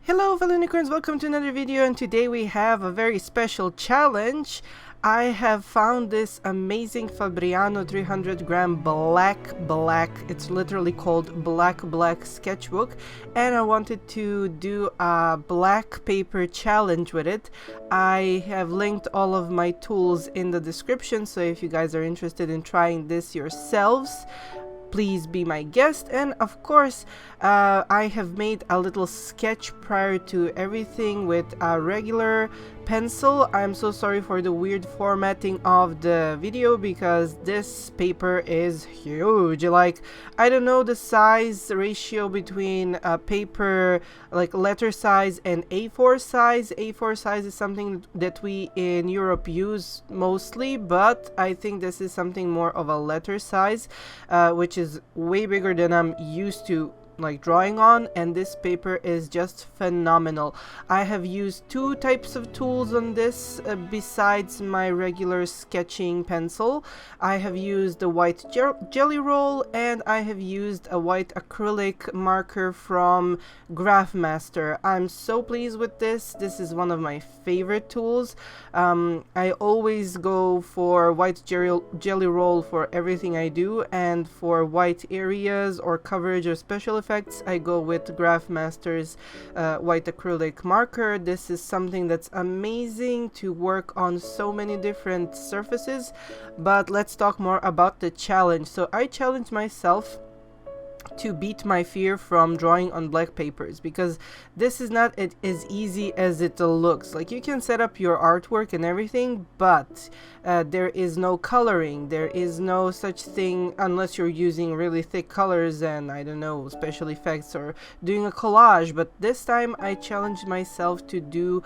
Hello fellow unicorns, welcome to another video, and today we have a very special challenge. I have found this amazing Fabriano 300 gram black, it's literally called black sketchbook, and I wanted to do a black paper challenge with it. I have linked all of my tools in the description, so if you guys are interested in trying this yourselves, please be my guest. And of course, I have made a little sketch prior to everything with a regular pencil. I'm so sorry for the weird formatting of the video because this paper is huge. Like, I don't know the size ratio between a paper, like letter size, and A4 size. A4 size is something that we in Europe use mostly, but I think this is something more of a letter size, which is way bigger than I'm used to like drawing on, and this paper is just phenomenal. I have used two types of tools on this besides my regular sketching pencil. I have used the white jelly roll, and I have used a white acrylic marker from Master. I'm so pleased with this. This is one of my favorite tools. I always go for white jelly roll for everything I do, and for white areas or coverage or special effects I go with Master's white acrylic marker. This is something that's amazing to work on so many different surfaces. But let's talk more about the challenge. So I challenged myself to beat my fear from drawing on black papers, because this is not as easy as it looks. Like, you can set up your artwork and everything, but there is no coloring. There is no such thing unless you're using really thick colors and, I don't know, special effects or doing a collage. But this time I challenged myself to do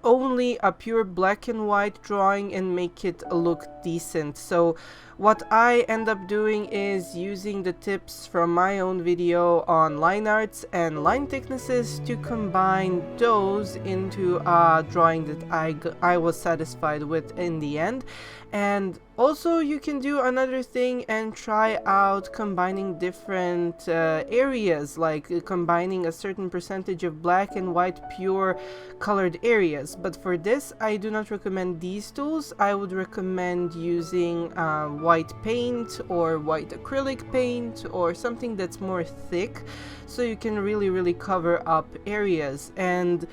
only a pure black and white drawing and make it look decent. So what I end up doing is using the tips from my own video on line arts and line thicknesses to combine those into a drawing that I was satisfied with in the end. And also you can do another thing and try out combining different areas, like combining a certain percentage of black and white pure colored areas. But for this, I do not recommend these tools. I would recommend using white paint or white acrylic paint or something that's more thick, so you can really cover up areas. And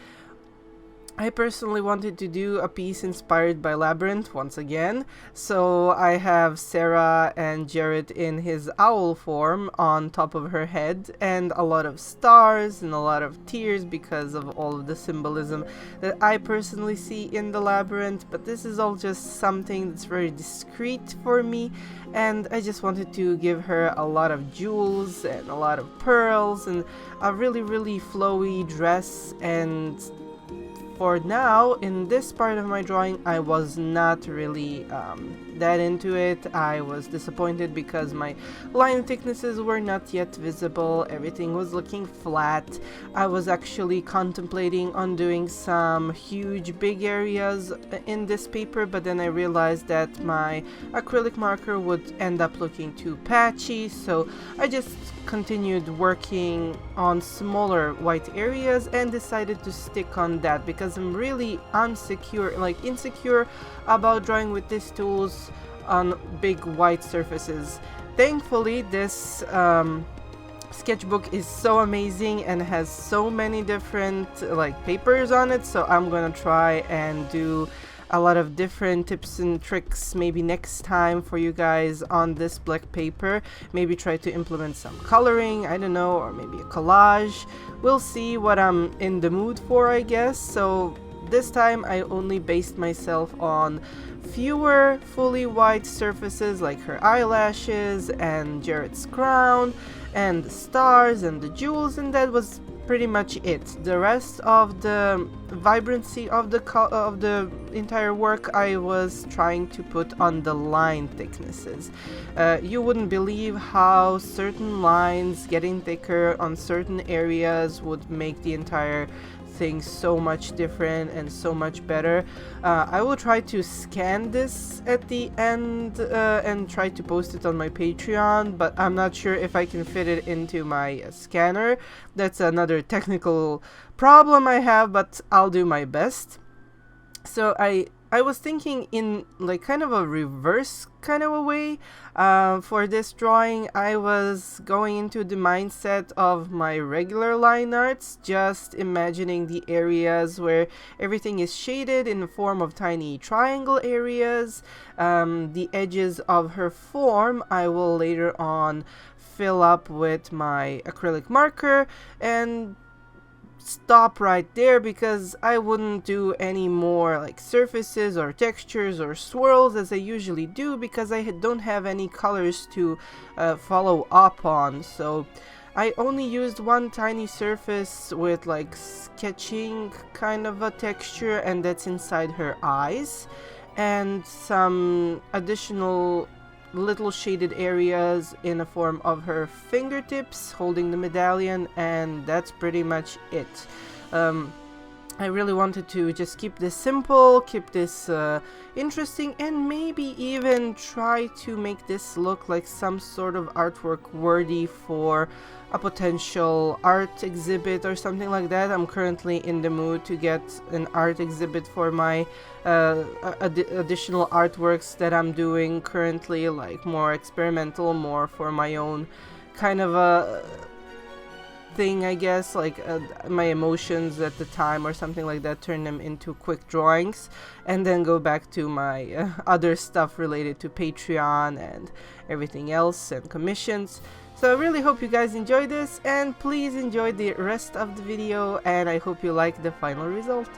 I personally wanted to do a piece inspired by Labyrinth once again, so I have Sarah and Jared in his owl form on top of her head, and a lot of stars and a lot of tears because of all of the symbolism that I personally see in the Labyrinth. But this is all just something that's very discreet for me, and I just wanted to give her a lot of jewels and a lot of pearls and a really flowy dress. And for now, in this part of my drawing, I was not really that into it. I was disappointed because my line thicknesses were not yet visible. Everything was looking flat. I was actually contemplating on doing some huge big areas in this paper, but then I realized that my acrylic marker would end up looking too patchy, so I just continued working on smaller white areas and decided to stick on that because I'm really insecure about drawing with these tools on big white surfaces. Thankfully, this sketchbook is so amazing and has so many different papers on it, so I'm gonna try and do a lot of different tips and tricks maybe next time for you guys on this black paper. Maybe try to implement some coloring, I don't know, or maybe a collage. We'll see what I'm in the mood for, I guess. So this time I only based myself on fewer fully white surfaces like her eyelashes and Jared's crown and the stars and the jewels, and that was pretty much it. The rest of the vibrancy of the entire work I was trying to put on the line thicknesses. You wouldn't believe how certain lines getting thicker on certain areas would make the entire things so much different and so much better. I will try to scan this at the end and try to post it on my Patreon, but I'm not sure if I can fit it into my scanner. That's another technical problem I have, but I'll do my best. So I was thinking in like kind of a reverse kind of a way. For this drawing, I was going into the mindset of my regular line arts, just imagining the areas where everything is shaded in the form of tiny triangle areas. The edges of her form I will later on fill up with my acrylic marker and stop right there, because I wouldn't do any more like surfaces or textures or swirls as I usually do, because I don't have any colors to follow up on. So I only used one tiny surface with like sketching kind of a texture, and that's inside her eyes, and some additional little shaded areas in the form of her fingertips holding the medallion, and that's pretty much it. I really wanted to just keep this simple, keep this interesting, and maybe even try to make this look like some sort of artwork worthy for a potential art exhibit or something like that. I'm currently in the mood to get an art exhibit for my additional artworks that I'm doing currently, like more experimental, more for my own kind of a thing, I guess, like my emotions at the time or something like that, turn them into quick drawings, and then go back to my other stuff related to Patreon and everything else and commissions. So I really hope you guys enjoy this, and please enjoy the rest of the video, and I hope you like the final result.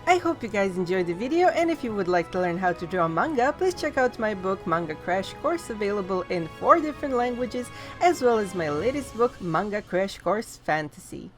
I hope you guys enjoyed the video, and if you would like to learn how to draw manga, please check out my book Manga Crash Course, available in 4 different languages, as well as my latest book Manga Crash Course Fantasy.